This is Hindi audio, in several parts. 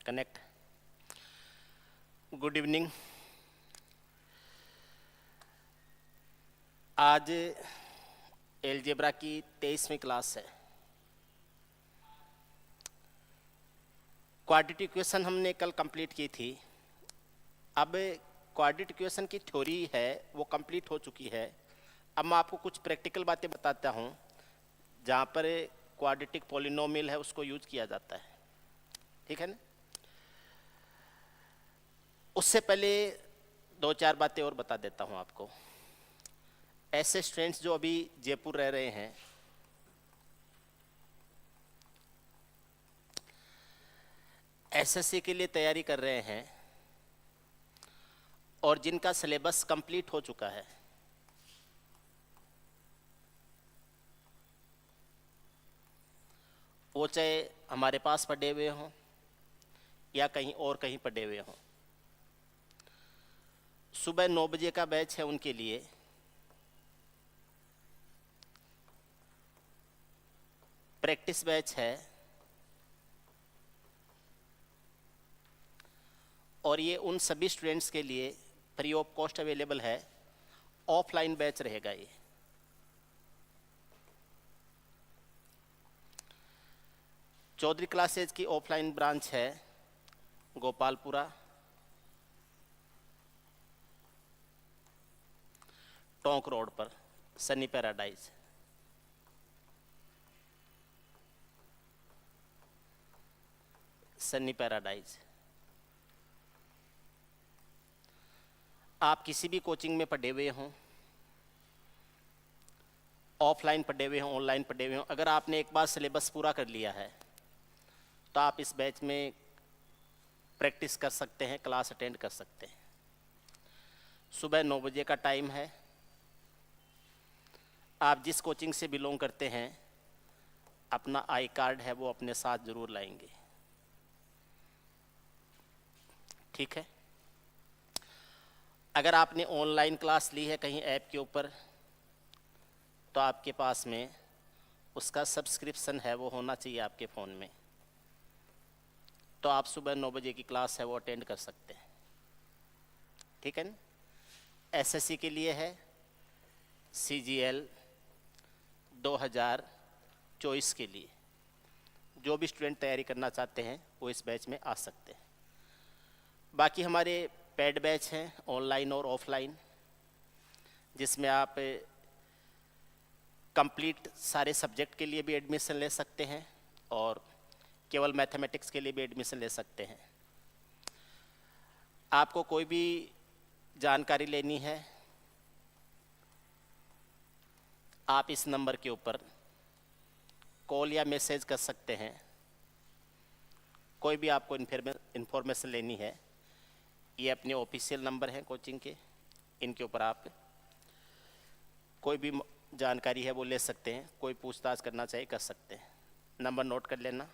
कनेक्ट। Good evening. आज एलजेब्रा की 23वीं क्लास है। क्वाड्रेटिक इक्वेशन हमने कल कंप्लीट की थी। अब क्वाड्रेटिक इक्वेशन की थ्योरी है वो कंप्लीट हो चुकी है। अब मैं आपको कुछ प्रैक्टिकल बातें बताता हूँ जहाँ पर क्वाड्रेटिक पॉलिनोमियल है उसको यूज किया जाता है। ठीक है ना। उससे पहले दो चार बातें और बता देता हूँ आपको। ऐसे स्टूडेंट्स जो अभी जयपुर रह रहे हैं, एसएससी के लिए तैयारी कर रहे हैं और जिनका सिलेबस कंप्लीट हो चुका है, वो चाहे हमारे पास पढ़े हुए हों या कहीं और कहीं पढ़े हुए हों, सुबह 9 बजे का बैच है उनके लिए। प्रैक्टिस बैच है और ये उन सभी स्टूडेंट्स के लिए फ्री ऑफ कॉस्ट अवेलेबल है। ऑफलाइन बैच रहेगा ये। चौधरी क्लासेज की ऑफलाइन ब्रांच है गोपालपुरा, टोंक रोड पर, सनी पैराडाइज। सनी पैराडाइज। आप किसी भी कोचिंग में पढ़े हुए हों, ऑफलाइन पढ़े हुए हों, ऑनलाइन पढ़े हुए हों, अगर आपने एक बार सिलेबस पूरा कर लिया है तो आप इस बैच में प्रैक्टिस कर सकते हैं, क्लास अटेंड कर सकते हैं। सुबह 9 बजे का टाइम है। आप जिस कोचिंग से बिलोंग करते हैं अपना आई कार्ड है वो अपने साथ जरूर लाएंगे। ठीक है। अगर आपने ऑनलाइन क्लास ली है कहीं ऐप के ऊपर तो आपके पास में उसका सब्सक्रिप्शन है वो होना चाहिए आपके फ़ोन में, तो आप सुबह 9 बजे की क्लास है वो अटेंड कर सकते हैं। ठीक है ना। एसएससी के लिए है CGL 2024 के लिए। जो भी स्टूडेंट तैयारी करना चाहते हैं वो इस बैच में आ सकते हैं। बाकी हमारे पेड बैच हैं ऑनलाइन और ऑफलाइन, जिसमें आप कंप्लीट सारे सब्जेक्ट के लिए भी एडमिशन ले सकते हैं और केवल मैथमेटिक्स के लिए भी एडमिशन ले सकते हैं। आपको कोई भी जानकारी लेनी है आप इस नंबर के ऊपर कॉल या मैसेज कर सकते हैं। कोई भी आपको इन्फॉर्मेशन लेनी है, ये अपने ऑफिशियल नंबर हैं कोचिंग के, इनके ऊपर आप कोई भी जानकारी है वो ले सकते हैं। कोई पूछताछ करना चाहे कर सकते हैं। नंबर नोट कर लेना।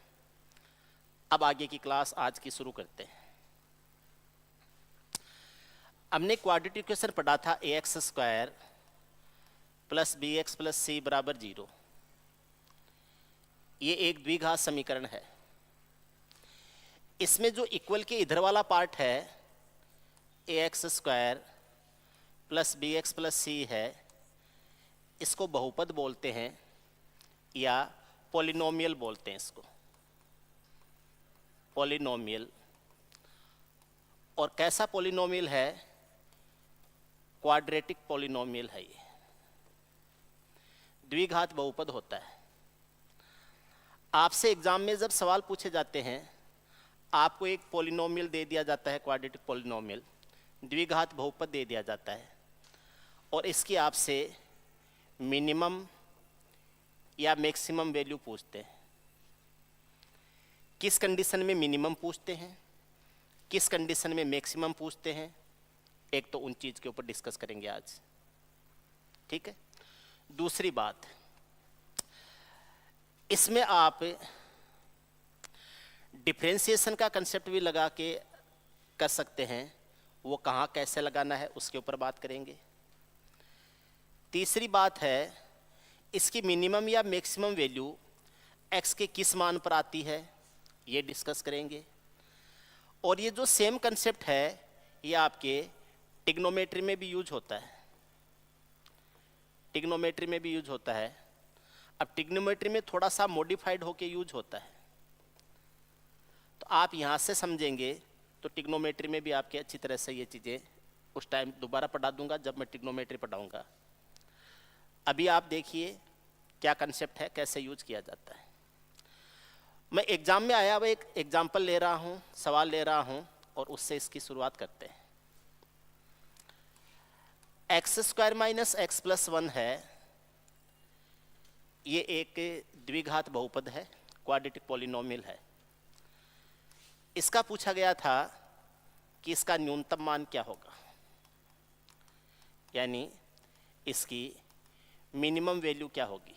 अब आगे की क्लास आज की शुरू करते हैं। हमने क्वाड्रेटिक इक्वेशन पढ़ा था ax² + bx + c = 0। ये एक द्विघात समीकरण है। इसमें जो इक्वल के इधर वाला पार्ट है ax² + bx + c है, इसको बहुपद बोलते हैं या पॉलिनोमियल बोलते हैं। इसको पॉलिनोमियल। और कैसा पॉलिनोमियल है? क्वाड्रेटिक पॉलिनोमियल है। ये द्विघात बहुपद होता है। आपसे एग्जाम में जब सवाल पूछे जाते हैं आपको एक पॉलिनोमियल दे दिया जाता है, क्वाड्रेटिक पॉलिनोमियल, द्विघात बहुपद दे दिया जाता है और इसकी आपसे मिनिमम या मैक्सिमम वैल्यू पूछते हैं। किस कंडीशन में मिनिमम पूछते हैं, किस कंडीशन में मैक्सिमम पूछते हैं, एक तो उन चीज के ऊपर डिस्कस करेंगे आज। ठीक है। दूसरी बात, इसमें आप डिफरेंशिएशन का कंसेप्ट भी लगा के कर सकते हैं। वो कहाँ कैसे लगाना है उसके ऊपर बात करेंगे। तीसरी बात है इसकी मिनिमम या मैक्सिमम वैल्यू x के किस मान पर आती है, ये डिस्कस करेंगे। और ये जो सेम कंसेप्ट है ये आपके टिग्नोमेट्री में भी यूज होता है, टिग्नोमेट्री में भी यूज होता है। अब टिग्नोमेट्री में थोड़ा सा मॉडिफाइड होके यूज होता है, तो आप यहाँ से समझेंगे तो टिग्नोमेट्री में भी आपके अच्छी तरह से ये चीज़ें उस टाइम दोबारा पढ़ा दूंगा जब मैं टिग्नोमेट्री पढ़ाऊंगा। अभी आप देखिए क्या कंसेप्ट है, कैसे यूज किया जाता है। मैं एग्जाम में आया हुआ एक एग्जाम्पल ले रहा हूँ, सवाल ले रहा हूँ और उससे इसकी शुरुआत करते हैं। X square minus x plus 1 है, ये एक द्विघात बहुपद है, क्वाड्रेटिक पॉलिनोमियल है। इसका पूछा गया था कि इसका न्यूनतम मान क्या होगा, यानी इसकी मिनिमम वैल्यू क्या होगी,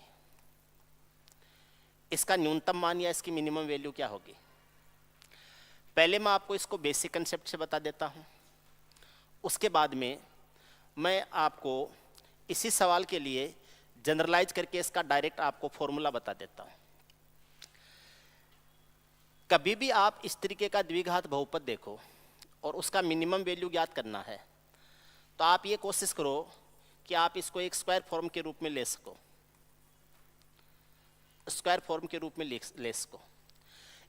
इसका न्यूनतम मान या इसकी मिनिमम वैल्यू क्या होगी। पहले मैं आपको इसको बेसिक कंसेप्ट से बता देता हूं, उसके बाद में मैं आपको इसी सवाल के लिए जनरलाइज करके इसका डायरेक्ट आपको फॉर्मूला बता देता हूं। कभी भी आप इस तरीके का द्विघात बहुपद देखो और उसका मिनिमम वैल्यू ज्ञात करना है, तो आप ये कोशिश करो कि आप इसको एक स्क्वायर फॉर्म के रूप में ले सको, स्क्वायर फॉर्म के रूप में ले सको।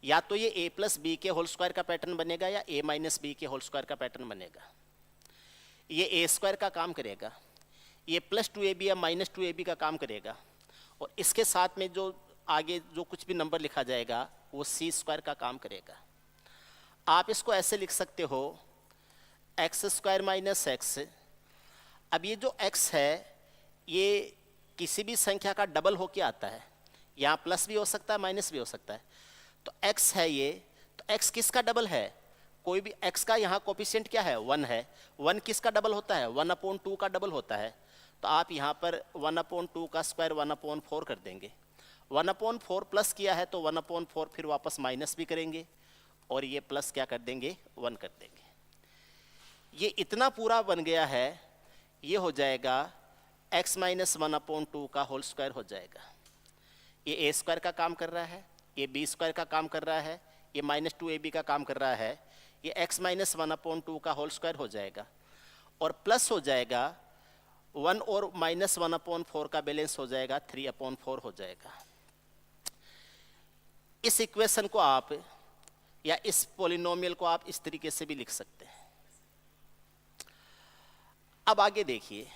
या तो ये a प्लस बी के होल स्क्वायर का पैटर्न बनेगा या a माइनस बी के होल स्क्वायर का पैटर्न बनेगा। ये a स्क्वायर का काम करेगा, ये प्लस 2ab या माइनस 2ab का काम करेगा, और इसके साथ में जो आगे जो कुछ भी नंबर लिखा जाएगा वो c स्क्वायर का काम करेगा। आप इसको ऐसे लिख सकते हो एक्स स्क्वायर माइनस एक्स। अब ये जो x है ये किसी भी संख्या का डबल होके आता है, यहाँ प्लस भी हो सकता है माइनस भी हो सकता है। तो x है ये, तो x किसका डबल है, कोई भी x का यहाँ कोफिशिएंट क्या है 1 है, 1 किसका डबल होता है 1/2 का डबल होता है। तो आप यहाँ पर 1/2 का स्क्वायर 1/4 कर देंगे। 1/4 प्लस किया है तो 1/4 फिर वापस माइनस भी करेंगे और ये प्लस क्या कर देंगे 1 कर देंगे। ये इतना पूरा बन गया है, ये हो जाएगा x माइनस 1/2 का होल स्क्वायर हो जाएगा। ये a स्क्वायर का काम कर रहा है, ये b स्क्वायर का काम कर रहा है, ये माइनस 2ab का काम कर रहा है, ये x माइनस 1/2 का होल स्क्वायर हो जाएगा और प्लस हो जाएगा 1 और माइनस 1/4 का बैलेंस हो जाएगा 3/4 हो जाएगा। इस इक्वेशन को आप या इस पॉलिनोमियल को आप इस तरीके से भी लिख सकते हैं। अब आगे देखिए,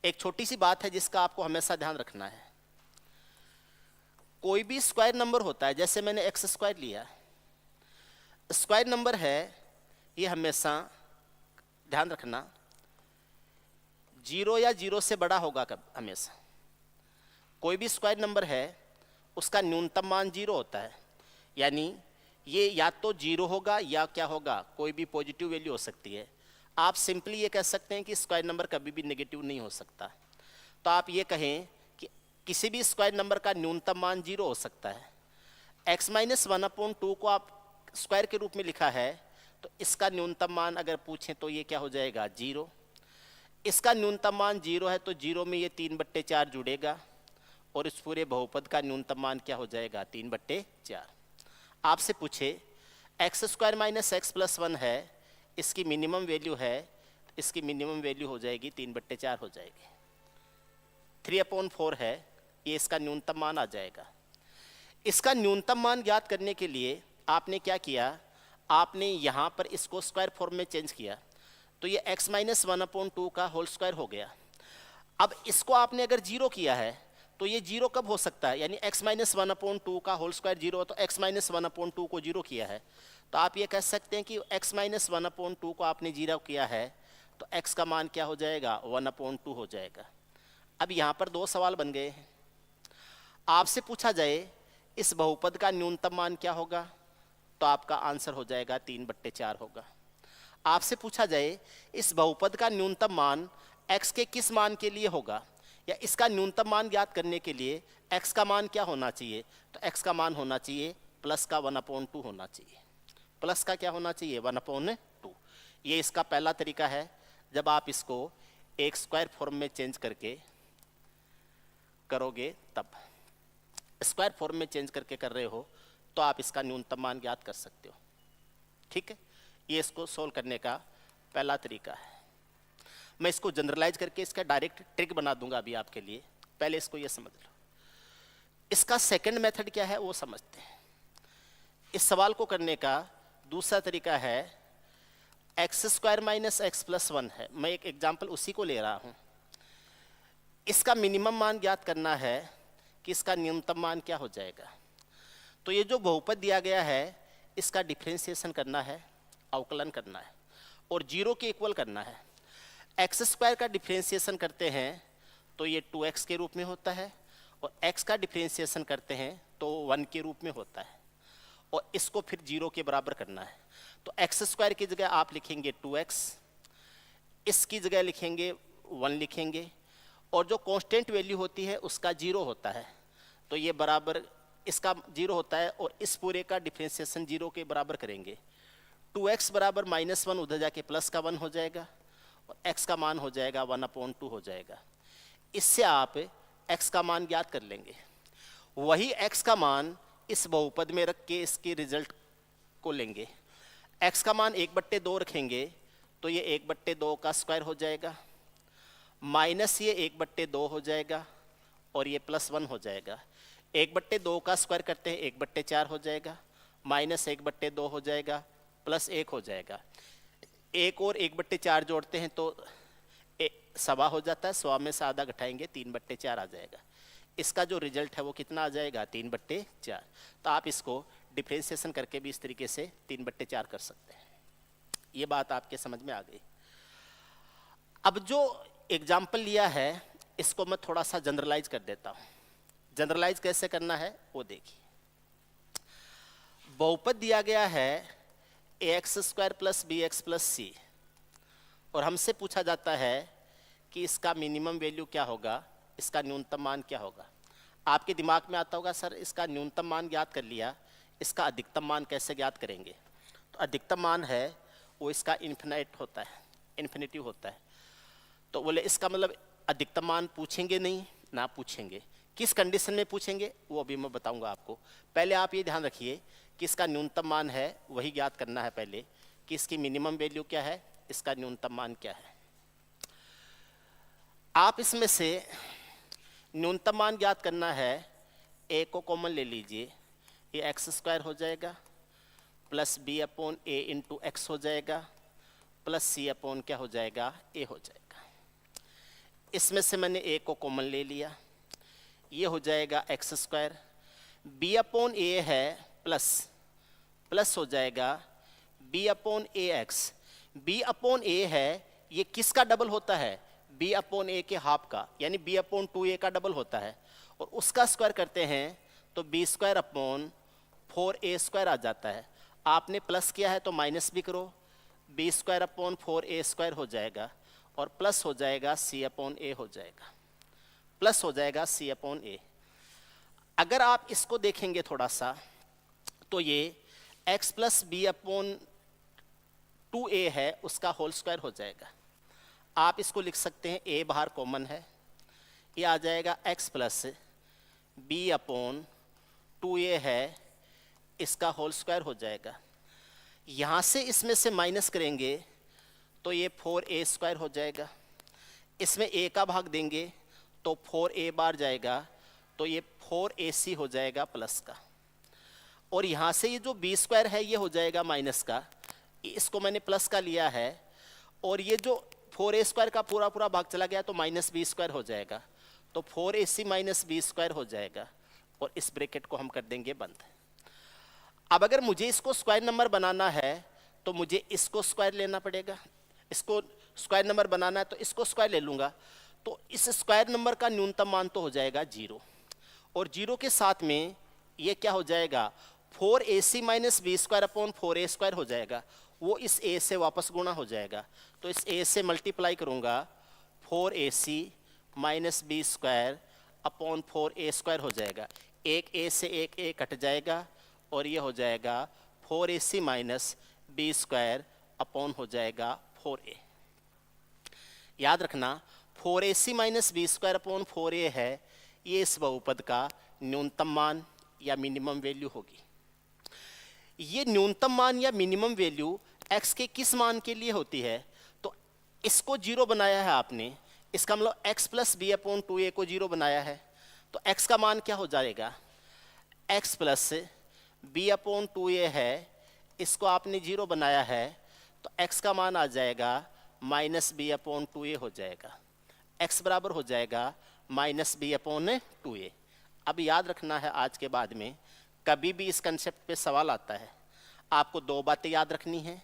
एक छोटी सी बात है जिसका आपको हमेशा ध्यान रखना है। कोई भी स्क्वायर नंबर होता है, जैसे मैंने एक्स स्क्वायर लिया, स्क्वायर नंबर है, ये हमेशा ध्यान रखना 0 या 0 से बड़ा होगा हमेशा। कोई भी स्क्वायर नंबर है उसका न्यूनतम मान 0 होता है, यानी ये या तो 0 होगा या क्या होगा, कोई भी पॉजिटिव वैल्यू हो सकती है। आप सिंपली ये कह सकते हैं कि स्क्वायर नंबर कभी भी नेगेटिव नहीं हो सकता। तो आप ये कहें कि किसी भी स्क्वायर नंबर का न्यूनतम मान 0 हो सकता है। x माइनस 1/2 को आप स्क्वायर के रूप में लिखा है, तो इसका न्यूनतम मान अगर पूछें तो ये क्या हो जाएगा 0। इसका न्यूनतम मान 0 है तो 0 में ये 3/4 जुड़ेगा और इस पूरे बहुपद का न्यूनतम मान क्या हो जाएगा 3/4। आपसे पूछे x square minus x plus 1 है, इसकी मिनिमम वैल्यू है, इसकी मिनिमम वैल्यू हो जाएगी 3/4 हो जाएगी। 3/4 है, ये इसका न्यूनतम मान आ जाएगा। इसका न्यूनतम मान ज्ञात करने के लिए आपने क्या किया, आपने यहाँ पर इसको स्क्वायर फॉर्म में चेंज किया, तो ये x माइनस 1/2 का होल स्क्वायर हो गया। अब इसको आपने अगर 0 किया है तो ये 0 कब हो सकता है, यानी x माइनस 1/2 का होल स्क्वायर 0 हो, तो x माइनस 1/2 को 0 किया है, तो आप ये कह सकते हैं कि x माइनस 1/2 को आपने 0 किया है तो x का मान क्या हो जाएगा 1/2 हो जाएगा। अब यहाँ पर दो सवाल बन गए हैं। आपसे पूछा जाए इस बहुपद का न्यूनतम मान क्या होगा, तो आपका आंसर हो जाएगा 3/4 होगा। आपसे पूछा जाए इस बहुपद का न्यूनतम मान x के किस मान के लिए होगा, या इसका न्यूनतम मान ज्ञात करने के लिए x का मान क्या होना चाहिए, तो x का मान होना चाहिए प्लस का 1/2 होना चाहिए। प्लस का क्या होना चाहिए 1/2। ये इसका पहला तरीका है, जब आप इसको एक स्क्वायर फॉर्म में चेंज करके करोगे, तब स्क्वायर फॉर्म में चेंज करके कर रहे हो तो आप इसका न्यूनतम मान ज्ञात कर सकते हो। ठीक है, ये इसको सोल्व करने का पहला तरीका है। मैं इसको जनरलाइज करके इसका डायरेक्ट ट्रिक बना दूंगा अभी आपके लिए, पहले इसको ये समझ लो। इसका सेकंड मेथड क्या है वो समझते हैं। इस सवाल को करने का दूसरा तरीका है x square minus x plus 1 है। मैं एक एग्जाम्पल उसी को ले रहा हूं। इसका मिनिमम मान ज्ञात करना है कि इसका न्यूनतम मान क्या हो जाएगा। तो ये जो बहुपद दिया गया है इसका डिफरेंशिएशन करना है, अवकलन करना है और 0 के इक्वल करना है। एक्स स्क्वायर का डिफरेंशिएशन करते हैं तो ये 2x के रूप में होता है और x का डिफरेंशिएशन करते हैं तो 1 के रूप में होता है और इसको फिर 0 के बराबर करना है। तो एक्स स्क्वायर की जगह आप लिखेंगे 2x, इसकी जगह लिखेंगे 1 लिखेंगे और जो कांस्टेंट वैल्यू होती है उसका 0 होता है तो ये बराबर इसका 0 होता है और इस पूरे का डिफरेंशिएशन 0 के बराबर करेंगे। 2x बराबर -1 उधर जाके प्लस का 1 हो जाएगा और x का मान हो जाएगा 1/2 हो जाएगा। इससे आप x का मान ज्ञात कर लेंगे। वही x का मान इस बहुपद में रख के इसके रिजल्ट को लेंगे। x का मान 1/2 रखेंगे तो ये 1/2 का स्क्वायर हो जाएगा, माइनस ये 1/2 हो जाएगा और ये +1 हो जाएगा। 1/2 का स्क्वायर करते हैं 1/4 हो जाएगा, माइनस 1/2 हो जाएगा, +1 हो जाएगा। एक और 1/4 जोड़ते हैं तो 1.25 हो जाता है, 100 में से आधा घटाएंगे 3/4 आ जाएगा। इसका जो रिजल्ट है वो कितना आ जाएगा 3/4। तो आप इसको डिफरेंशिएशन करके भी इस तरीके से 3/4 कर सकते हैं। ये बात आपके समझ में आ गई। अब जो एग्जाम्पल लिया है इसको मैं थोड़ा सा जनरलाइज कर देता हूँ। जनरलाइज कैसे करना है वो देखिए। बहुपद दिया गया है ax² + bx + c और हमसे पूछा जाता है कि इसका मिनिमम वैल्यू क्या होगा, इसका न्यूनतम मान क्या होगा। आपके दिमाग में आता होगा सर इसका न्यूनतम मान ज्ञात कर लिया, इसका अधिकतम मान कैसे ज्ञात करेंगे। तो अधिकतम मान है वो इसका इन्फिनिट होता है, इन्फिनिटिव होता है। तो बोले इसका मतलब अधिकतम मान पूछेंगे नहीं ना पूछेंगे, किस कंडीशन में पूछेंगे वो अभी मैं बताऊंगा आपको। पहले आप ये ध्यान रखिए कि इसका न्यूनतम मान है वही ज्ञात करना है पहले, कि इसकी मिनिमम वैल्यू क्या है, इसका न्यूनतम मान क्या है। आप इसमें से न्यूनतम मान ज्ञात करना है, a को कॉमन ले लीजिए, ये x² हो जाएगा प्लस b/a × x हो जाएगा प्लस c/ क्या हो जाएगा a हो जाएगा। इसमें से मैंने a को कॉमन ले लिया, ये हो जाएगा x², b/a है प्लस हो जाएगा b/ax। b/a है ये किसका डबल होता है, b/a के हाफ का, यानी b/2a का डबल होता है और उसका स्क्वायर करते हैं तो b² / 4a² आ जाता है। आपने प्लस किया है तो माइनस भी करो, b² / 4a² हो जाएगा और प्लस हो जाएगा c/a हो जाएगा, प्लस हो जाएगा c/a। अगर आप इसको देखेंगे थोड़ा सा तो ये x + b/2a है उसका होल स्क्वायर हो जाएगा। आप इसको लिख सकते हैं a बाहर कॉमन है, ये आ जाएगा x + b/2a है इसका होल स्क्वायर हो जाएगा। यहाँ से इसमें से माइनस करेंगे तो ये 4a² हो जाएगा। इसमें a का भाग देंगे तो 4a बार जाएगा तो ये 4ac हो जाएगा प्लस का। और यहाँ से ये जो b² है ये हो जाएगा माइनस का, इसको मैंने प्लस का लिया है और ये जो 4a² का पूरा पूरा भाग चला गया तो -b² हो जाएगा, तो 4ac - b² हो जाएगा और इस ब्रैकेट को हम कर देंगे बंद। अब अगर मुझे इसको स्क्वायर नंबर बनाना है तो मुझे इसको स्क्वायर लेना पड़ेगा। इसको स्क्वायर नंबर बनाना है तो इसको स्क्वायर ले लूँगा, तो इस स्क्वायर नंबर का न्यूनतम मान तो हो जाएगा 0 और 0 के साथ में ये क्या हो जाएगा 4ac - b² / 4a² हो जाएगा। वो इस a से वापस गुणा हो जाएगा, तो इस a से मल्टीप्लाई करूँगा 4ac - b² / 4a² हो जाएगा। एक a से एक a कट जाएगा और ये हो जाएगा 4ac - b² / हो जाएगा 4a। याद रखना 4ac - b² / 4a है, ये इस बहुपद का न्यूनतम मान या मिनिमम वैल्यू होगी। ये न्यूनतम मान या मिनिमम वैल्यू x के किस मान के लिए होती है, तो इसको जीरो बनाया है आपने, इसका मतलब x plus B upon 2a को जीरो बनाया है, तो x का मान क्या हो जाएगा, x plus B upon 2a है, इसको आपने जीरो बनाया है, तो x का मान आ जाएगा माइनस बी अपॉन 2a हो जाएगा, x बराबर हो जाएगा माइनस बी अपॉन 2a। अब याद रखना है, आज के बाद में कभी भी इस कंसेप्ट पे सवाल आता है, आपको दो बातें याद रखनी है।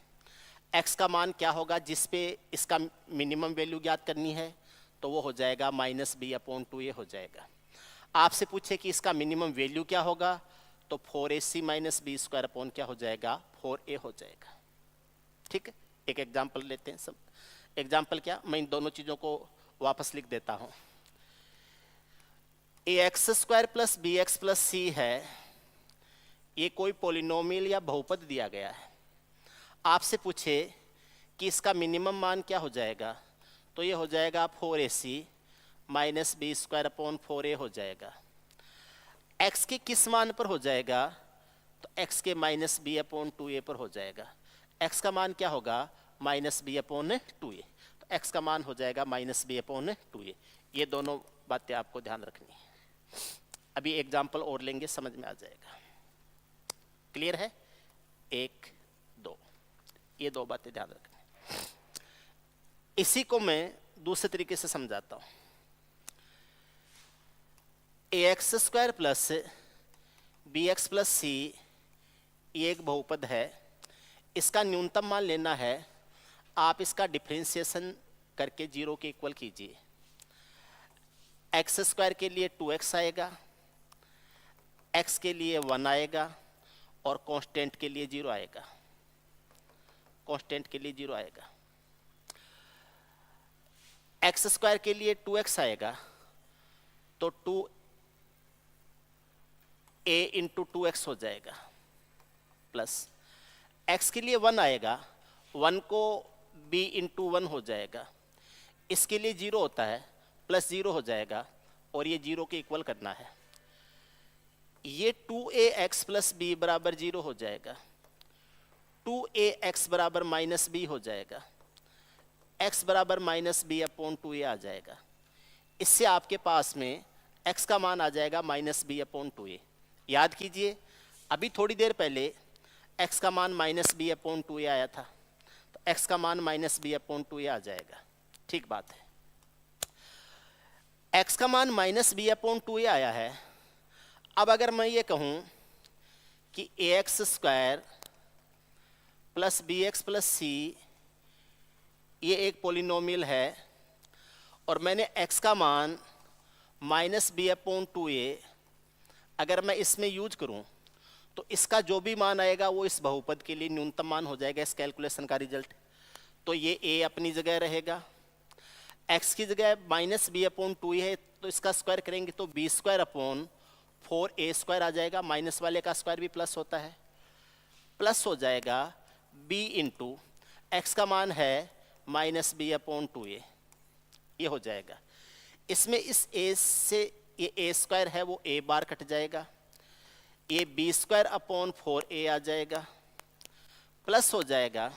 x का मान क्या होगा जिस पे इसका मिनिमम वैल्यू ज्ञात करनी है, तो वो हो जाएगा माइनस बी अपॉन 2a हो जाएगा। आपसे पूछे कि इसका मिनिमम वैल्यू क्या होगा, तो 4ac minus B square upon क्या हो जाएगा, 4a हो जाएगा। ठीक है, एक एग्जाम्पल लेते हैं। सब एग्जाम्पल क्या, मैं इन दोनों चीज़ों को वापस लिख देता हूँ। ax square plus B X plus C है, ये कोई पोलिनोमियल या बहुपद दिया गया है। आपसे पूछे कि इसका मिनिमम मान क्या हो जाएगा, तो ये हो जाएगा 4ac minus B square upon 4a हो जाएगा। x के किस मान पर हो जाएगा, तो x के माइनस बी अपॉन 2a पर हो जाएगा। x का मान क्या होगा, माइनस बी अपॉन 2a, तो x का मान हो जाएगा माइनस बी अपॉन 2a। ये दोनों बातें आपको ध्यान रखनी है। अभी एग्जाम्पल और लेंगे, समझ में आ जाएगा। क्लियर है, 1 2, ये दो बातें ध्यान रखनी। इसी को मैं दूसरे तरीके से समझाता हूं। ax square plus B X plus C, ये एक बहुपद है, इसका न्यूनतम मान लेना है। आप इसका डिफरेंशिएशन करके जीरो के इक्वल कीजिए। एक्स स्क्वायर के लिए 2x आएगा, x के लिए 1 आएगा, और कांस्टेंट के लिए 0 आएगा। कांस्टेंट के लिए 0 आएगा। एक्स स्क्वायर के लिए 2x आएगा, तो 2a इंटू 2x हो जाएगा, प्लस x के लिए 1 आएगा, 1 को b इंटू 1 हो जाएगा, इसके लिए 0 होता है, प्लस 0 हो जाएगा, और ये 0 के इक्वल करना है। ये 2ax प्लस बी बराबर 0 हो जाएगा, 2ax बराबर माइनस बी हो जाएगा, x बराबर माइनस बी अपॉन 2a आ जाएगा। इससे आपके पास में x का मान आ जाएगा माइनस बी अपॉन 2a। याद कीजिए, अभी थोड़ी देर पहले x का मान माइनस बी अपॉन 2a आया था, तो x का मान माइनस बी अपॉन 2a आ जाएगा। ठीक बात है, x का मान माइनस बी अपॉन 2a आया है। अब अगर मैं ये कहूं कि ax square plus B X plus C ये एक पोलिनोमियल है, और मैंने x का मान माइनस बी अपॉन 2a अगर मैं इसमें यूज करूं, तो इसका जो भी मान आएगा वो इस बहुपद के लिए न्यूनतम मान हो जाएगा, इस कैलकुलेशन का रिजल्ट। तो ये a अपनी जगह रहेगा, x की जगह माइनस बी अपॉन 2a है, तो इसका स्क्वायर करेंगे तो B square upon 4a square आ जाएगा। माइनस वाले का स्क्वायर भी प्लस होता है, प्लस हो जाएगा b इंटू एक्स का मान है माइनस बी अपॉन 2a, ये हो जाएगा। इसमें इस a से ये a स्क्वायर है वो a बार कट जाएगा, ये b स्क्वायर अपॉन 4a आ जाएगा, प्लस हो जाएगा,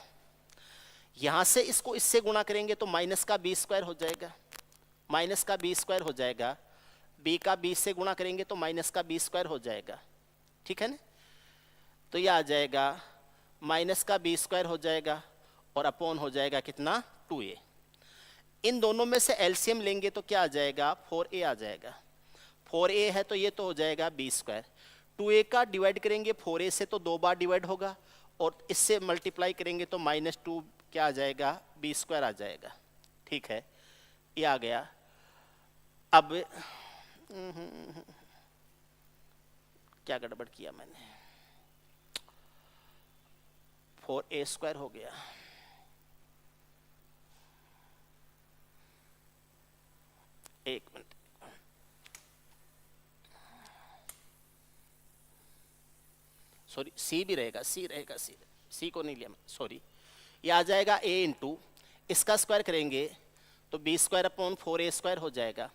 यहाँ से इसको इससे गुणा करेंगे तो माइनस का b स्क्वायर हो जाएगा, माइनस का b स्क्वायर हो जाएगा, b का b से गुणा करेंगे तो माइनस का b स्क्वायर हो जाएगा। ठीक है ना, तो ये आ जाएगा माइनस का b स्क्वायर हो जाएगा, और अपॉन हो जाएगा कितना, 2a। इन दोनों में से एलसीएम लेंगे तो क्या आ जाएगा, 4a आ जाएगा। 4a है तो ये तो हो जाएगा b स्क्वायर, 2a का डिवाइड करेंगे 4a से तो 2 बार डिवाइड होगा, और इससे मल्टीप्लाई करेंगे तो माइनस 2 क्या आ जाएगा, b स्क्वायर आ जाएगा। ठीक है, ये आ गया। अब क्या गड़बड़ किया मैंने, 4a स्क्वायर हो गया, एक मिनट, सॉरी c भी रहेगा, c रहेगा, c को नहीं लिया मैं, सॉरी। ये आ जाएगा a इंटू इसका स्क्वायर करेंगे तो b square upon 4a square हो जाएगा,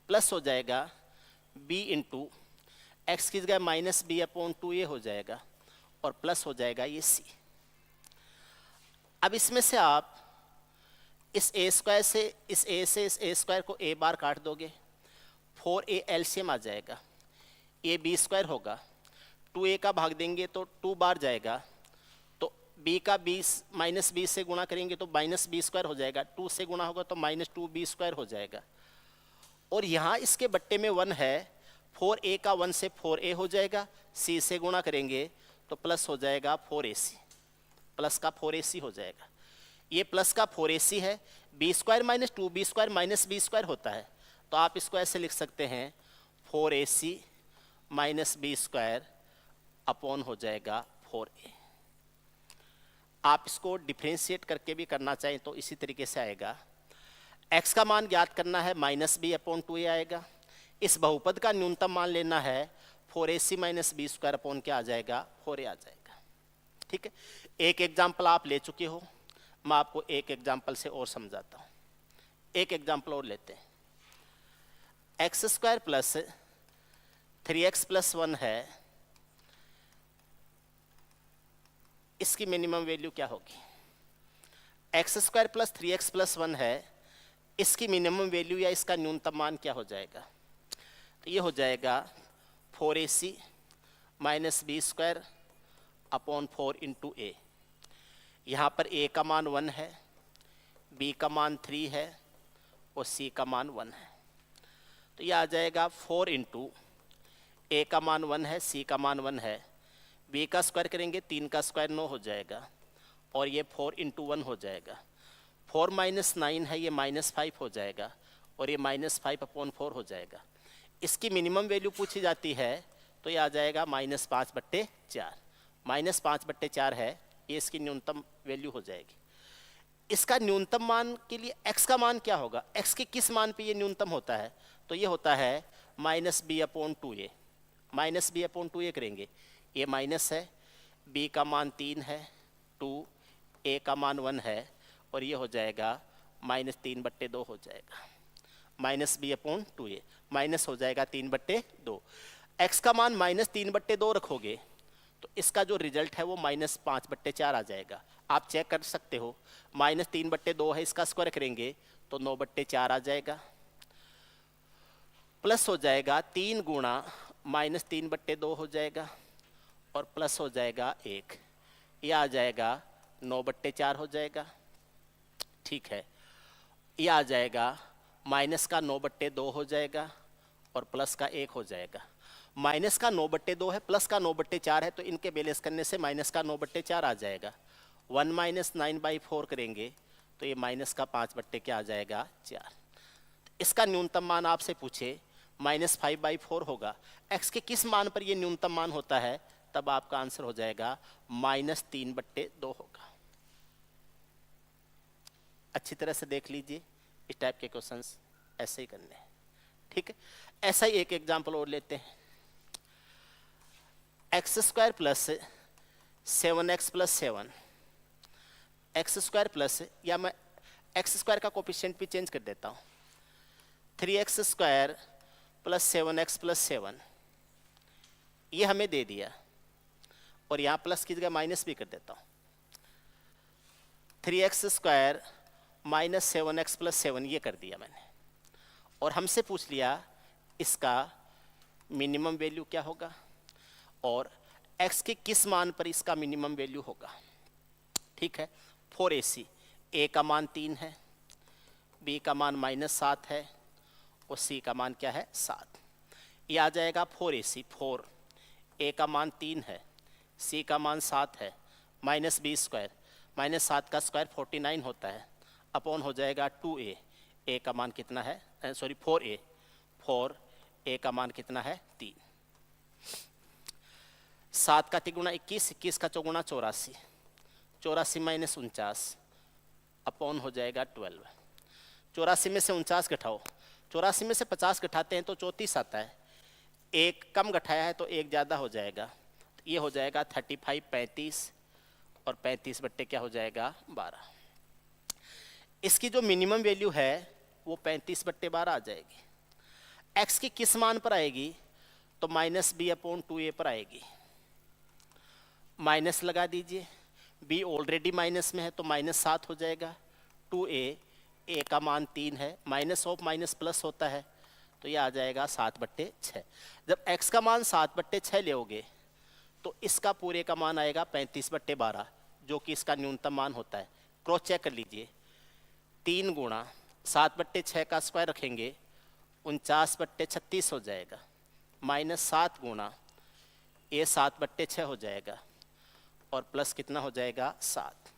प्लस हो जाएगा b इंटू एक्स की जगह माइनस बी अपॉन 2a हो जाएगा, और प्लस हो जाएगा ये सी। अब इसमें से आप इस ए स्क्वायर से इस ए स्क्वायर को ए बार काट दोगे, 4a एलसीएम आ जाएगा, ये बी स्क्वायर होगा, 2a का भाग देंगे तो 2 बार जाएगा, तो b का 20 माइनस 20 से गुणा करेंगे तो माइनस बी स्क्वायर हो जाएगा, 2 से गुणा होगा तो माइनस 2b स्क्वायर हो जाएगा। और यहाँ इसके बट्टे में 1 है, 4a का 1 से 4a हो जाएगा, c से गुणा करेंगे तो प्लस हो जाएगा 4ac, प्लस का 4ac हो जाएगा। ये प्लस का 4ac है, b square minus 2b square minus B square होता है, तो आप इसको ऐसे लिख सकते हैं 4ac minus B square upon हो जाएगा 4a। आप इसको डिफ्रेंशिएट करके भी करना चाहें तो इसी तरीके से आएगा। x का मान ज्ञात करना है, माइनस बी अपॉन 2a आएगा। इस बहुपद का न्यूनतम मान लेना है, 4ac minus B square upon क्या आ जाएगा, 4a आ जाएगा। ठीक है, एक एग्जाम्पल आप ले चुके हो, मैं आपको एक एग्जाम्पल से और समझाता हूँ। एक एग्जाम्पल और लेते हैं, x square plus 3x plus 1 है, इसकी मिनिमम वैल्यू क्या होगी। X square plus 3x plus 1 है, इसकी मिनिमम वैल्यू या इसका न्यूनतम मान क्या हो जाएगा, तो ये हो जाएगा 4ac minus B square upon 4 into A. यहाँ पर a का मान 1 है, b का मान 3 है और c का मान 1 है, तो ये आ जाएगा 4 इंटू ए का मान 1 है, c का मान 1 है, b का स्क्वायर करेंगे 3 का स्क्वायर 9 हो जाएगा और ये 4 इंटू 1 हो जाएगा। 4 माइनस 9 है, ये माइनस 5 हो जाएगा और ये माइनस 5 अपॉन 4 हो जाएगा। इसकी मिनिमम वैल्यू पूछी जाती है तो ये आ जाएगा माइनस 5/4। माइनस 5/4 है, ये इसकी न्यूनतम वैल्यू हो जाएगी। इसका न्यूनतम मान के लिए x का मान क्या होगा, x के किस मान पे ये न्यूनतम होता है, तो ये होता है minus b upon 2a। Minus b upon 2a करेंगे, ये माइनस है, b का मान 3 है, 2, a का मान 1 है और ये हो जाएगा माइनस 3/2 हो जाएगा। Minus b upon 2a minus हो जाएगा 3/2। x का मान माइनस 3/2 रखोगे तो इसका जो रिजल्ट है वो माइनस 5/4 आ जाएगा। आप चेक कर सकते हो, माइनस 3/2 है, इसका स्क्वायर करेंगे तो 9/4 आ जाएगा, प्लस हो जाएगा 3 गुणा माइनस 3/2 हो जाएगा और प्लस हो जाएगा 1, यह आ जाएगा 9/4 हो जाएगा। ठीक है, यह आ जाएगा माइनस का 9/2 हो जाएगा और प्लस का 1 हो जाएगा। माइनस का 9/2 है, प्लस का 9/4 है, तो इनके बैलेंस करने से माइनस का 9/4 आ जाएगा। 1 माइनस 9/4 करेंगे तो ये माइनस का 5/4 आ जाएगा 4। इसका न्यूनतम मान आपसे पूछे माइनस 5/4 होगा, x के किस मान पर ये न्यूनतम मान होता है, तब आपका आंसर हो जाएगा माइनस 3/2 होगा। अच्छी तरह से देख लीजिए, इस टाइप के क्वेश्चंस ऐसे ही करने हैं। ठीक है, ऐसा ही एक एग्जांपल और लेते हैं, x square plus 7x plus 7, x square plus, या मैं एक्स स्क्वायर का कोफिशिएंट भी चेंज कर देता हूँ, 3x square plus 7x plus 7, ये हमें दे दिया और यहाँ प्लस की जगह माइनस भी कर देता हूँ। 3x square minus 7x plus 7 ये कर दिया मैंने, और हमसे पूछ लिया इसका मिनिमम वैल्यू क्या होगा और x के किस मान पर इसका मिनिमम वैल्यू होगा। ठीक है, 4ac, a का मान 3 है, b का मान -7 है और c का मान क्या है 7। ये आ जाएगा 4ac, 4, a का मान 3 है, c का मान 7 है, माइनस बी स्क्वायर, -7 का स्क्वायर 49 होता है, अपॉन हो जाएगा 2a, a का मान कितना है, सॉरी 4a, 4a का मान कितना है 3। 7 का 3 गुणा 21, 21 का 4 गुणा 84, 84 माइनस 49 अपॉन हो जाएगा 12। 84 में से 49 घटाओ, 84 में से 50 घटाते हैं तो 34 आता है, एक कम घटाया है तो एक ज़्यादा हो जाएगा, तो ये हो जाएगा 35, 35 और 35 बट्टे क्या हो जाएगा 12। इसकी जो मिनिमम वैल्यू है वो 35/12 आ जाएगी। x की किस मान पर आएगी, तो माइनस बी अपॉन 2a पर आएगी। माइनस लगा दीजिए, बी ऑलरेडी माइनस में है तो -7 हो जाएगा। 2a, ए का मान 3 है, माइनस ऑफ माइनस प्लस होता है तो ये आ जाएगा 7/6। जब x का मान 7/6 लोगे तो इसका पूरे का मान आएगा 35/12, जो कि इसका न्यूनतम मान होता है। क्रॉस चेक कर लीजिए, 3 गुणा 7/6 का स्क्वायर रखेंगे 49/36 हो जाएगा, -7 गुणा ये 7/6 हो जाएगा और प्लस कितना हो जाएगा 7।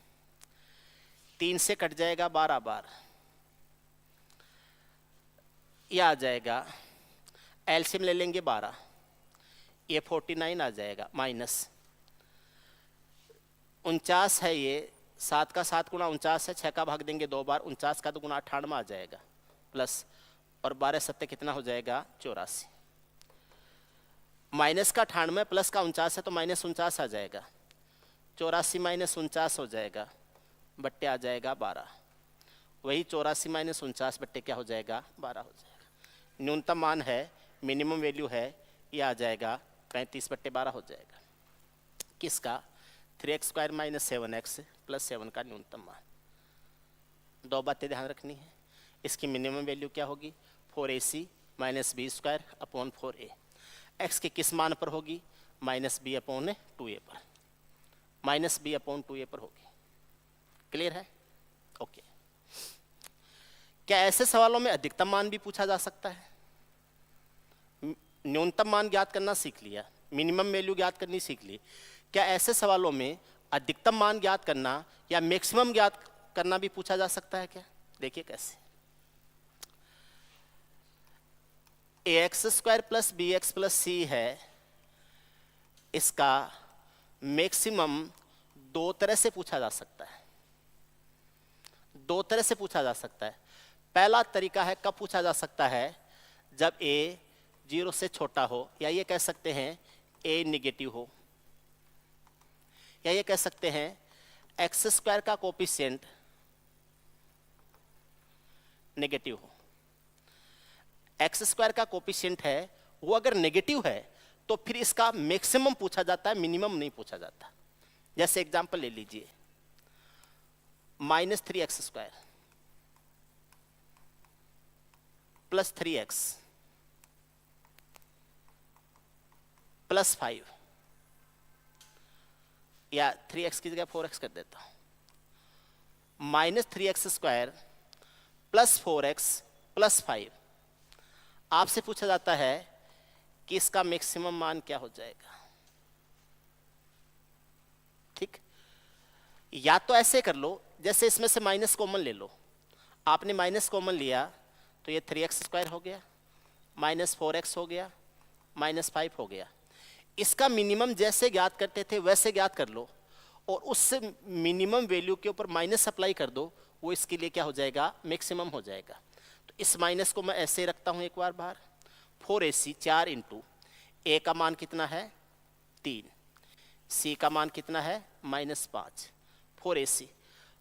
3 से कट जाएगा 12 बार, ये आ जाएगा। एलसीएम ले लेंगे 12, ये 49 आ जाएगा, माइनस 49 है, ये 7 का 7 गुणा 49 है, 6 का भाग देंगे 2 बार, 49 का 2 गुणा 98 आ जाएगा, प्लस और 12 सत्ते कितना हो जाएगा 84। माइनस का 98 प्लस का 49 है तो -49 आ जाएगा, 84 - 49 हो जाएगा, बट्टे आ जाएगा 12। वही 84 - 49 बट्टे क्या हो जाएगा 12 हो जाएगा। न्यूनतम मान है, मिनिमम वैल्यू है, ये आ जाएगा 35/12 हो जाएगा। किसका? 3x² - 7x + 7 का न्यूनतम मान। 2 बातें ध्यान रखनी है, इसकी मिनिमम वैल्यू क्या होगी 4ac - b² / 4a। x के किस मान पर होगी -b/2a पर, -b/2a पर होगी। क्लियर है? ओके। क्या ऐसे सवालों में अधिकतम मान भी पूछा जा सकता है? न्यूनतम मान ज्ञात करना सीख लिया, मिनिमम वैल्यू ज्ञात करनी सीख ली, क्या ऐसे सवालों में अधिकतम मान ज्ञात करना या मैक्सिमम ज्ञात करना भी पूछा जा सकता है क्या? देखिए कैसे। ax² + bx + c है, इसका मैक्सिमम 2 तरह से पूछा जा सकता है। 2 तरह से पूछा जा सकता है। पहला तरीका है, कब पूछा जा सकता है? जब a 0 से छोटा हो, या ये कह सकते हैं a नेगेटिव हो, या ये कह सकते हैं x² का कोफिशिएंट नेगेटिव हो। x² का कोफिशिएंट है वो अगर नेगेटिव है तो फिर इसका मैक्सिमम पूछा जाता है, मिनिमम नहीं पूछा जाता। जैसे एग्जांपल ले लीजिए, -3x² + 3x + 5, या 3x की जगह 4x कर देता हूं। -3x² + 4x + 5 आपसे पूछा जाता है कि इसका मैक्सिमम मान क्या हो जाएगा। ठीक, या तो ऐसे कर लो, जैसे इसमें से माइनस कॉमन ले लो। आपने माइनस कॉमन लिया तो ये 3x² हो गया, -4x हो गया, -5 हो गया। इसका मिनिमम जैसे ज्ञात करते थे वैसे ज्ञात कर लो और उससे मिनिमम वैल्यू के ऊपर माइनस अप्लाई कर दो, वो इसके लिए क्या हो जाएगा मैक्सिमम हो जाएगा। तो इस माइनस को मैं ऐसे रखता हूं एक बार 4ac 4 × a का मान कितना है 3, c का मान कितना है -5, 4ac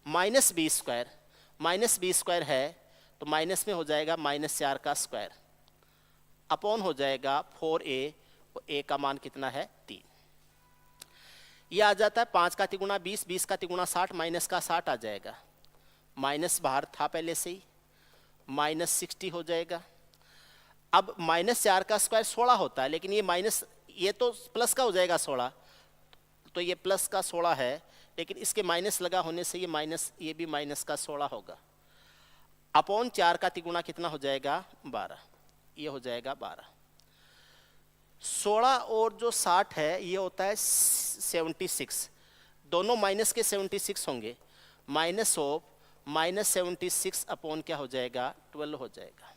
-b² है तो माइनस में हो जाएगा -4 का स्क्वायर अपॉन हो जाएगा 4a, और a का मान कितना है 3। ये आ जाता है 5 का 3 × 20, 20 का 3 × 60, माइनस का 60 आ जाएगा, माइनस बाहर था पहले से ही, -60 हो जाएगा। अब -4 का स्क्वायर 16 होता है, लेकिन ये माइनस, ये तो प्लस का हो जाएगा 16, तो ये प्लस का 16 है, लेकिन इसके माइनस लगा होने से ये माइनस, ये भी माइनस का 16 होगा। अपॉन 4 का 3 × कितना हो जाएगा 12, ये हो जाएगा 12। 16 और जो 60 है ये होता है 76, दोनों माइनस के 76 होंगे, -76 अपॉन क्या हो जाएगा 12 हो जाएगा।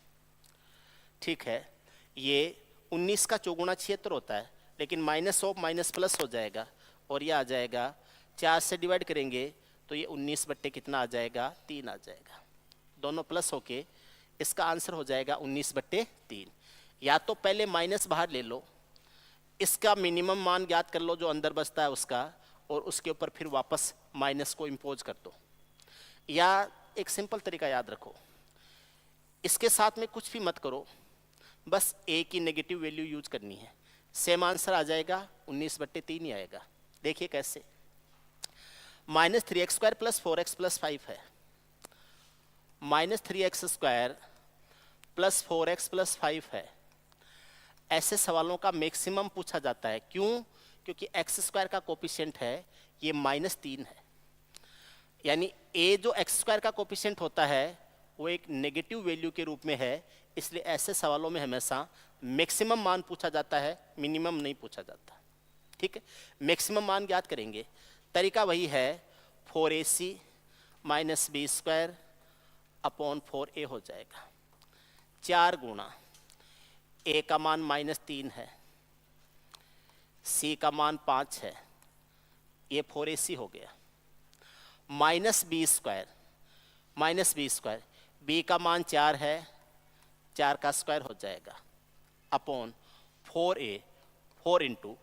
ठीक है, ये 19 का 4 × 76 होता है, लेकिन माइनस प्लस हो जाएगा और ये आ जाएगा 4 से डिवाइड करेंगे तो ये 19 बट्टे कितना आ जाएगा 3 आ जाएगा। दोनों प्लस होके इसका आंसर हो जाएगा 19/3। या तो पहले माइनस बाहर ले लो, इसका मिनिमम मान ज्ञात कर लो जो अंदर बचता है उसका, और उसके ऊपर फिर वापस माइनस को इम्पोज कर दो। या एक सिंपल तरीका याद रखो, इसके साथ में कुछ भी मत करो, बस a की नेगेटिव वैल्यू यूज करनी है, सेम आंसर आ जाएगा 19/3 ही आएगा। देखिए कैसे, -3x² + 4x + 5 है, -3x² + 4x + 5 है। ऐसे सवालों का मैक्सिमम पूछा जाता है। क्यों? क्योंकि x² का कोफिशिएंट है ये -3 है, यानी a जो x² का कोफिशिएंट होता है वो एक नेगेटिव वैल्यू के रूप में है, इसलिए ऐसे सवालों में हमेशा मैक्सिमम मान पूछा जाता है, मिनिमम नहीं पूछा जाता। ठीक है, मैक्सिमम मान ज्ञात करेंगे। तरीका वही है, 4ac - b² / 4a हो जाएगा। 4 गुणा a का मान -3 है, c का मान 5 है, ये 4ac हो गया, -b², b का मान 4 है, 4 का स्क्वायर हो जाएगा, अपॉन 4a, 4 इंटू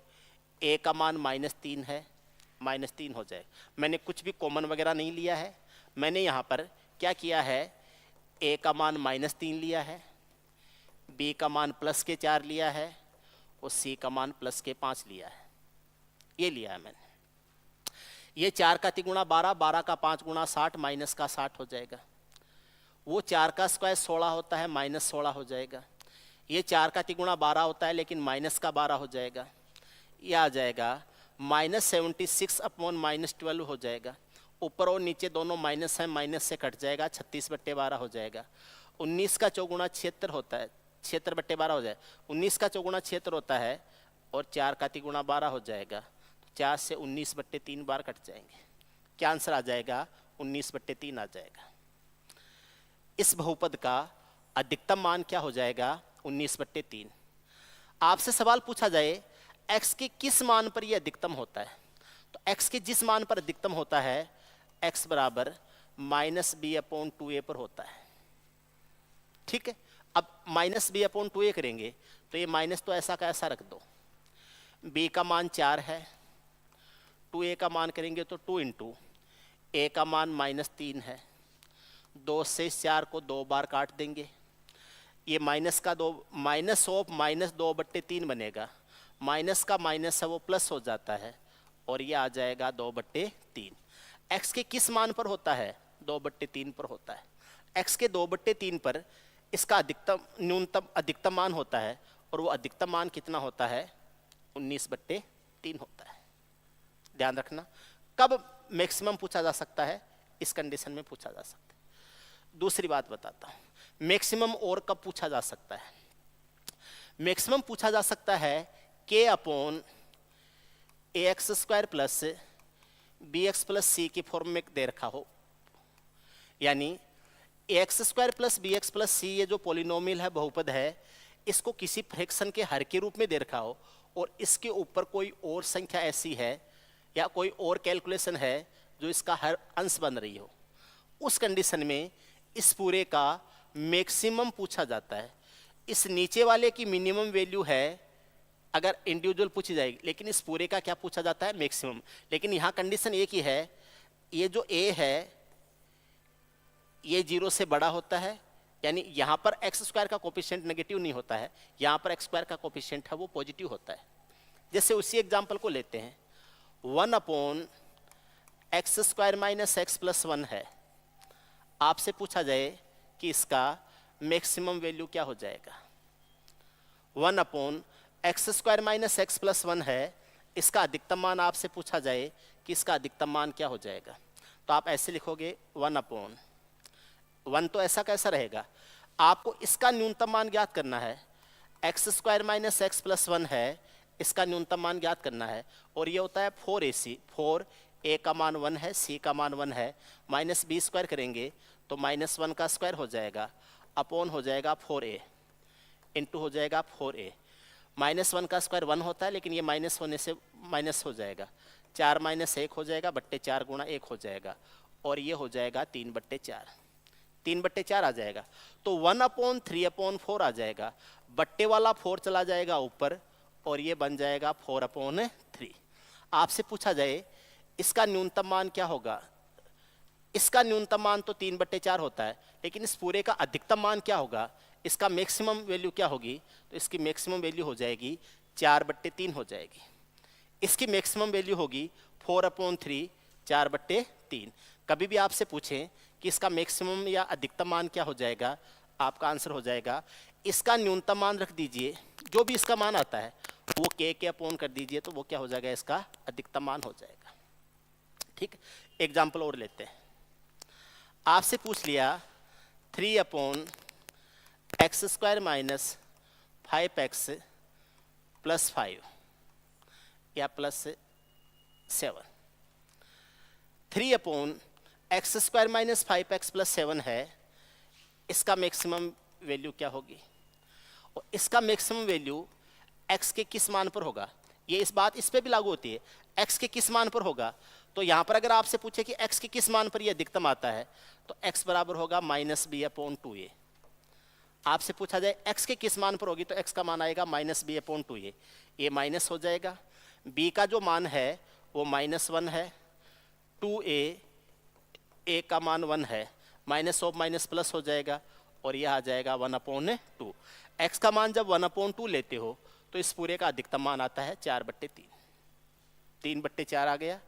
a का मान -3 है, -3 हो जाएगा। मैंने कुछ भी कॉमन वगैरह नहीं लिया है, मैंने यहाँ पर क्या किया है, a का मान -3 लिया है, b का मान +4 लिया है और c का मान +5 लिया है, ये लिया है मैंने। ये 4 का 3 गुणा 12, 12 का 5 गुणा 60, माइनस का 60 हो जाएगा। वो 4 का स्क्वायर 16 होता है, -16 हो जाएगा। ये 4 का 3 गुणा 12 होता है, लेकिन माइनस का 12 हो जाएगा। ये आ जाएगा -76 अपॉन -12 हो जाएगा। ऊपर और नीचे दोनों माइनस हैं, माइनस से कट जाएगा, 36/12 हो जाएगा। 19 का 4 गुणा 76 होता है, 76/12 हो जाए। 19 का 4 गुणा 76 होता है और 4 का 3 गुणा 12 हो जाएगा। 4 से 19/3 बार कट जाएंगे, क्या आंसर आ जाएगा, 19/3 आ जाएगा। इस बहुपद का अधिकतम मान क्या हो जाएगा, 19/3। आपसे सवाल पूछा जाए x के किस मान पर यह अधिकतम होता है, तो x के जिस मान पर अधिकतम होता है x बराबर -b/2a पर होता है। ठीक है, अब -b/2a करेंगे तो ये माइनस तो ऐसा का ऐसा रख दो, b का मान 4 है, 2a का मान करेंगे तो 2 इंटू a का मान -3 है, 2 से 4 को 2 बार काट देंगे, ये माइनस का 2 -2/3 बनेगा, माइनस का माइनस है वो प्लस हो जाता है और ये आ जाएगा 2/3। x के किस मान पर होता है, 2/3 पर होता है। x के 2/3 पर इसका अधिकतम मान होता है और वो अधिकतम मान कितना होता है, 19/3 होता है। ध्यान रखना, कब मैक्सिमम पूछा जा सकता है, इस कंडीशन में पूछा जा सकता है। दूसरी बात बताता हूँ, मैक्सिमम और कब पूछा जा सकता है। मैक्सिमम पूछा जा सकता है k/ax² + bx + c की फॉर्म में दे रखा हो, यानी ax² + bx + c ये जो पॉलिनोमियल है, बहुपद है, इसको किसी फ्रैक्शन के हर के रूप में दे रखा हो और इसके ऊपर कोई और संख्या ऐसी है या कोई और कैलकुलेशन है जो इसका हर अंश बन रही हो, उस कंडीशन में इस पूरे का मैक्सिमम पूछा जाता है। इस नीचे वाले की मिनिमम वैल्यू है अगर इंडिविजुअल पूछी जाएगी, लेकिन इस पूरे का क्या पूछा जाता है, मैक्सिमम। लेकिन यहाँ कंडीशन एक ही है, ये जो a है ये 0 से बड़ा होता है, यानी यहाँ पर x² का कोफिशिएंट नेगेटिव नहीं होता है, यहाँ पर x² का कोफिशिएंट है वो पॉजिटिव होता है। जैसे उसी एग्जाम्पल को लेते हैं, 1/x² - x + 1 है। आपसे पूछा जाए कि इसका मैक्सिमम वैल्यू क्या हो जाएगा, 1/x² - x + 1 है, इसका अधिकतम मान आपसे पूछा जाए कि इसका अधिकतम मान क्या हो जाएगा, तो आप ऐसे लिखोगे 1/1 तो ऐसा कैसा रहेगा, आपको इसका न्यूनतम मान ज्ञात करना है, x² - x + 1 है, इसका न्यूनतम मान ज्ञात करना है और ये होता है 4ac, 4 a का मान 1 है, c का मान 1 है, -b² करेंगे तो -1 का स्क्वायर हो जाएगा, अपॉन हो जाएगा 4a, इंटू हो जाएगा 4a। -1 का स्क्वायर 1 होता है, लेकिन ये माइनस होने से माइनस हो जाएगा, 4 - 1 हो जाएगा, बट्टे 4 गुणा 1 हो जाएगा और ये हो जाएगा 3/4, 3/4 आ जाएगा। तो 1/3/4 आ जाएगा, बट्टे वाला 4 चला जाएगा ऊपर और ये बन जाएगा 4/3। आपसे पूछा जाए इसका न्यूनतम मान क्या होगा, इसका न्यूनतम मान तो 3/4 होता है, लेकिन इस पूरे का अधिकतम मान क्या होगा, इसका मैक्सिमम वैल्यू क्या होगी, तो इसकी मैक्सिमम वैल्यू हो जाएगी 4/3 हो जाएगी। इसकी मैक्सिमम वैल्यू होगी 4/3, 4/3। कभी भी आपसे पूछें कि इसका मैक्सिमम या अधिकतम मान क्या हो जाएगा, आपका आंसर हो जाएगा इसका न्यूनतम मान रख दीजिए, जो भी इसका मान आता है वो के अपॉन कर दीजिए, तो वो क्या हो जाएगा, इसका अधिकतम मान हो जाएगा। ठीक, एग्जाम्पल और लेते हैं। आपसे पूछ लिया 3/x² माइनस 5x प्लस 5 या plus 7। 3/x² minus 5x plus 7 है, इसका मैक्सिमम वैल्यू क्या होगी, और इसका मैक्सिमम वैल्यू x के किस मान पर होगा, ये इस बात इस पे भी लागू होती है, x के किस मान पर होगा। तो यहाँ पर अगर आपसे पूछे कि x के किस मान पर ये अधिकतम आता है, तो x बराबर होगा -b/2a। आपसे पूछा जाए x के किस मान पर होगी, तो x का मान आएगा -b/2a। ये माइनस हो जाएगा, b का जो मान है वो -1 है, 2a, a का मान 1 है, माइनस ऑफ माइनस प्लस हो जाएगा, और यह आ जाएगा 1/2। x का मान जब 1/2 लेते हो तो इस पूरे का अधिकतम मान आता है 4/3। 3/4 आ गया,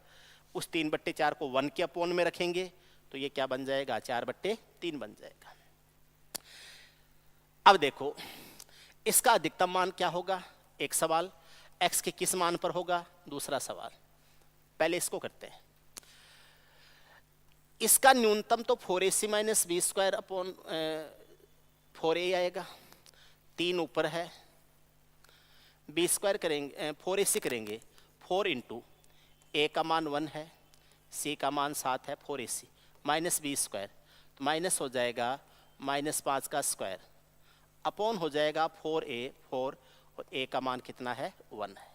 उस 3/4 को 1 के अपॉन में रखेंगे तो ये क्या बन जाएगा, 4/3 बन जाएगा। अब देखो इसका अधिकतम मान क्या होगा, एक सवाल, x के किस मान पर होगा, दूसरा सवाल। पहले इसको करते हैं। इसका न्यूनतम तो 4ac minus b² upon 4a आएगा, 3 ऊपर है, b² करेंगे 4ac करेंगे, 4 इंटू a का मान 1 है, c का मान 7 है, 4ac माइनस b², तो माइनस हो जाएगा -5 का स्क्वायर, अपॉन हो जाएगा 4a, 4, और a का मान कितना है, 1 है।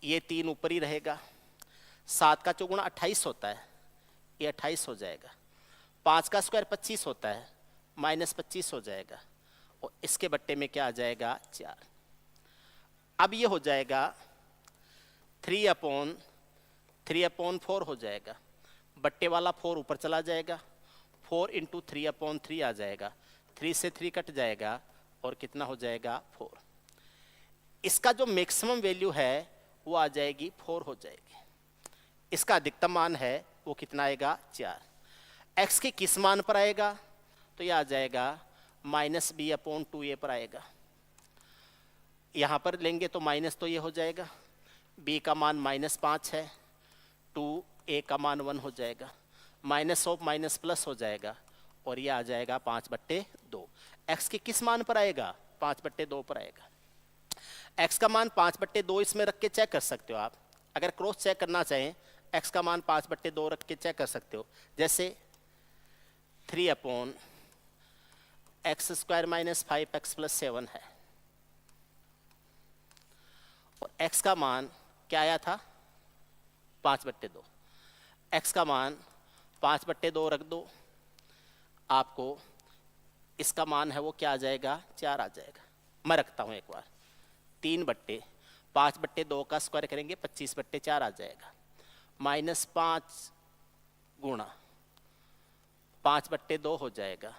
ये 3 ऊपर ही रहेगा, 7 का चौगुना 28 होता है, ये 28 हो जाएगा, 5 का स्क्वायर 25 होता है, -25 हो जाएगा, और इसके बट्टे में क्या आ जाएगा, 4। अब ये हो जाएगा 3/4 हो जाएगा, बट्टे वाला 4 ऊपर चला जाएगा, 4 इंटू 3/3 आ जाएगा, 3 से 3 कट जाएगा, और कितना हो जाएगा, 4। इसका जो मैक्सिमम वैल्यू है वो आ जाएगी 4 हो जाएगी। इसका अधिकतम मान है वो कितना आएगा, 4। x के किस मान पर आएगा, तो ये आ जाएगा -b/2a पर आएगा। यहाँ पर लेंगे तो माइनस तो ये हो जाएगा, b का मान -5 है, 2a का मान 1 हो जाएगा, माइनस ऑफ माइनस प्लस हो जाएगा, और ये आ जाएगा 5/2। x के किस मान पर आएगा, 5/2 पर आएगा। x का मान 5/2 इसमें रख के चेक कर सकते हो आप, अगर क्रॉस चेक करना चाहें x का मान 5/2 रख के चेक कर सकते हो। जैसे 3/x² माइनस 5x प्लस 7 है, और x का मान क्या आया था, 5/2। x का मान 5/2 रख दो, आपको इसका मान है वो क्या आ जाएगा, 4 आ जाएगा। मैं रखता हूं एक बार, 3/5/2 का स्क्वायर करेंगे 25/4 आ जाएगा, -5 गुणा 5/2 हो जाएगा,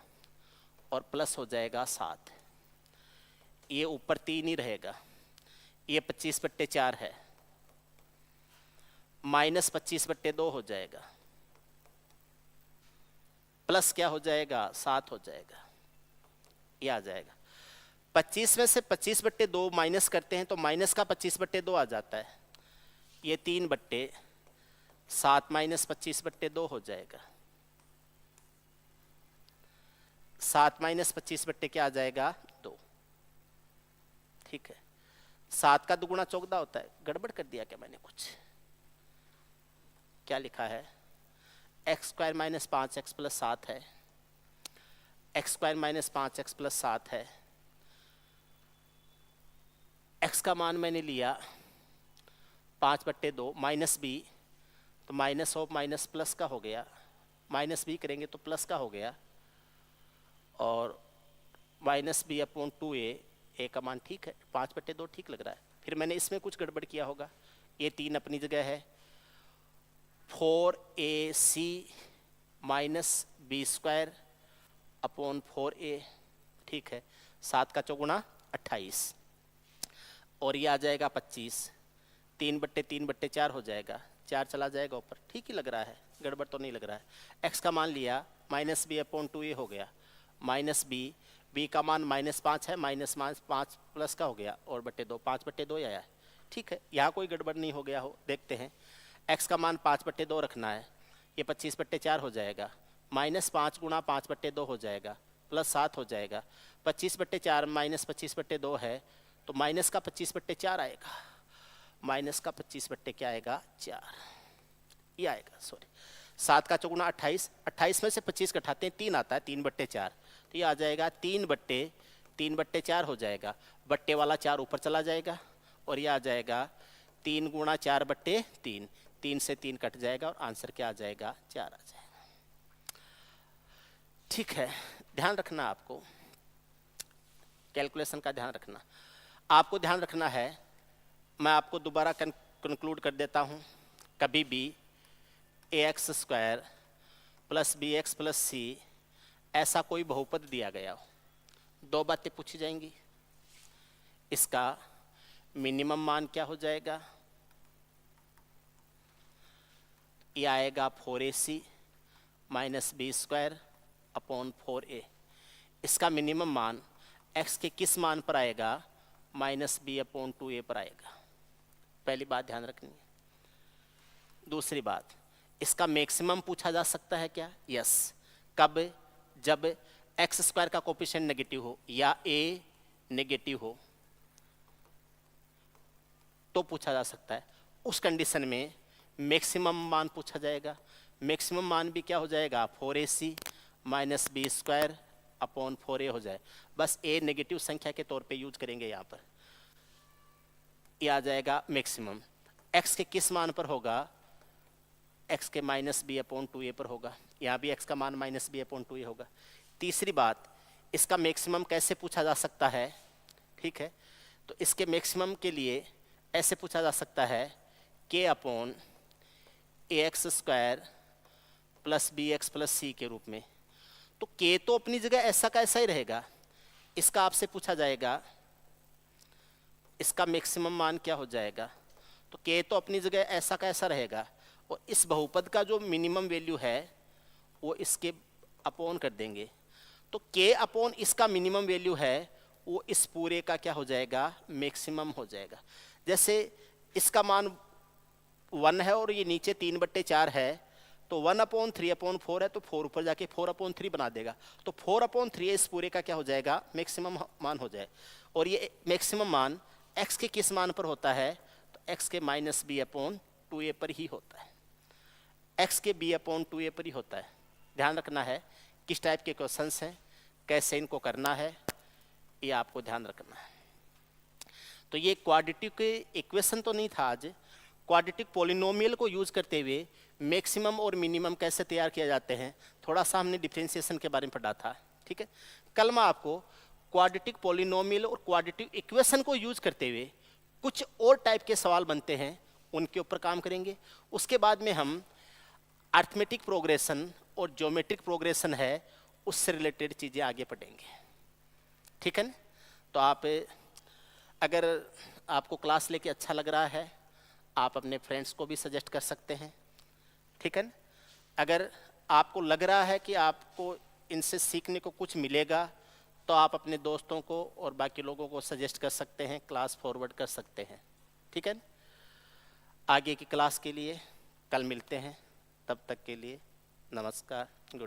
और प्लस हो जाएगा 7। ये ऊपर 3 ही रहेगा, ये 25/4 है, -25/2 हो जाएगा, प्लस क्या हो जाएगा, 7 हो जाएगा, ये आ जाएगा। 25 में से 25/2 माइनस करते हैं तो माइनस का 25/2 आ जाता है, ये 3/7 माइनस 25/2 हो जाएगा, 7 माइनस 25 क्या आ जाएगा, 2। ठीक है, 7 का दुगुना 14 होता है, गड़बड़ कर दिया क्या मैंने कुछ, क्या लिखा है, x² माइनस 5x प्लस 7 है, x² माइनस 5x प्लस 7 है, x का मान मैंने लिया 5/2 माइनस b, तो माइनस ऑफ माइनस प्लस का हो गया, माइनस b करेंगे तो प्लस का हो गया, और -b/2a, a का मान ठीक है, 5/2 ठीक लग रहा है। फिर मैंने इसमें कुछ गड़बड़ किया होगा, ये 3 अपनी जगह है, 4ac minus b² upon 4a, ठीक है, 7 का चौगुना 28, और ये आ जाएगा 25, 3/4 हो जाएगा, 4 चला जाएगा ऊपर, ठीक ही लग रहा है, गड़बड़ तो नहीं लग रहा है। x का मान लिया -b/2a हो गया, माइनस b का मान -5 है, -5 प्लस का हो गया और बट्टे 2, 5/2 आया है, ठीक है, यहाँ कोई गड़बड़ नहीं हो गया हो। देखते हैं, x का मान 5/2 रखना है, ये 25/4 हो जाएगा, -5 गुणा 5/2 हो जाएगा, +7 हो जाएगा, 25/4 -25/2 है तो माइनस का 25/4 आएगा, माइनस का 25 क्या आएगा 4, ये आएगा, सॉरी 7 का चौगुना 28, 28 में से 25 घटाते हैं 3 आता है, 3/4, तो ये आ जाएगा 3/4 हो जाएगा, बट्टे वाला 4 ऊपर चला जाएगा और ये आ जाएगा 3 गुणा 4/3, 3 से 3 कट जाएगा और आंसर क्या आ जाएगा 4 आ जाएगा। ठीक है, ध्यान रखना, आपको कैलकुलेशन का ध्यान रखना, आपको ध्यान रखना है। मैं आपको दोबारा कंक्लूड कर देता हूँ, कभी भी ax² + bx + c ऐसा कोई बहुपद दिया गया हो, दो बातें पूछी जाएंगी, इसका मिनिमम मान क्या हो जाएगा, ये आएगा 4ac - b² / 4a, इसका मिनिमम मान x के किस मान पर आएगा, -b/2a पर आएगा, पहली बात ध्यान रखनी है। दूसरी बात, इसका मैक्सिमम पूछा जा सकता है क्या, यस, कब, जब x² का कोफिशिएंट नेगेटिव हो या a नेगेटिव हो तो पूछा जा सकता है, उस कंडीशन में मैक्सिमम मान पूछा जाएगा। मैक्सिमम मान भी क्या हो जाएगा, 4ac - b² / 4a हो जाए, बस a नेगेटिव संख्या के तौर पे यूज करेंगे यहाँ पर, ये आ जाएगा मैक्सिमम। x के किस मान पर होगा, x के -b/2a पर होगा, यहाँ भी x का मान -b/2a होगा। तीसरी बात, इसका मैक्सिमम कैसे पूछा जा सकता है, ठीक है, तो इसके मैक्सिमम के लिए ऐसे पूछा जा सकता है k/ax² + bx + c के रूप में, तो k तो अपनी जगह ऐसा का ऐसा ही रहेगा, इसका आपसे पूछा जाएगा इसका मैक्सिमम मान क्या हो जाएगा, तो k तो अपनी जगह ऐसा का ऐसा रहेगा और इस बहुपद का जो मिनिमम वैल्यू है वो इसके अपॉन कर देंगे, तो k/ इसका मिनिमम वैल्यू है वो इस पूरे का क्या हो जाएगा, मैक्सिमम हो जाएगा। जैसे इसका मान 1 है और ये नीचे 3/4 है, तो 1/3/4 है, तो 4 ऊपर जाके 4/3 बना देगा, तो 4/3 इस पूरे का क्या हो जाएगा, मैक्सिमम मान हो जाए। और ये मैक्सिमम मान x के किस मान पर होता है, तो x के -b/2a पर ही होता है, x के b/2a पर ही होता है। ध्यान रखना है किस टाइप के क्वेश्चंस हैं, कैसे इनको करना है, ये आपको ध्यान रखना है। तो ये क्वाड्रेटिक इक्वेशन तो नहीं था आज, क्वाड्रेटिक पॉलिनोमियल को यूज करते हुए मैक्सिमम और मिनिमम कैसे तैयार किया जाते हैं, थोड़ा सा हमने डिफरेंशिएशन के बारे में पढ़ा था, ठीक है। कल मैं आपको क्वाड्रेटिक पॉलिनोमियल और क्वाड्रेटिक इक्वेशन को यूज करते हुए कुछ और टाइप के सवाल बनते हैं, उनके ऊपर काम करेंगे। उसके बाद में हम अरिथमेटिक प्रोग्रेशन और ज्योमेट्रिक प्रोग्रेशन है उससे रिलेटेड चीज़ें आगे पढ़ेंगे, ठीक है ना। तो आप अगर आपको क्लास लेके अच्छा लग रहा है, आप अपने फ्रेंड्स को भी सजेस्ट कर सकते हैं, ठीक है ना। अगर आपको लग रहा है कि आपको इनसे सीखने को कुछ मिलेगा, तो आप अपने दोस्तों को और बाकी लोगों को सजेस्ट कर सकते हैं, क्लास फॉरवर्ड कर सकते हैं, ठीक है ना। आगे की क्लास के लिए कल मिलते हैं, तब तक के लिए नमस्कार, गुड।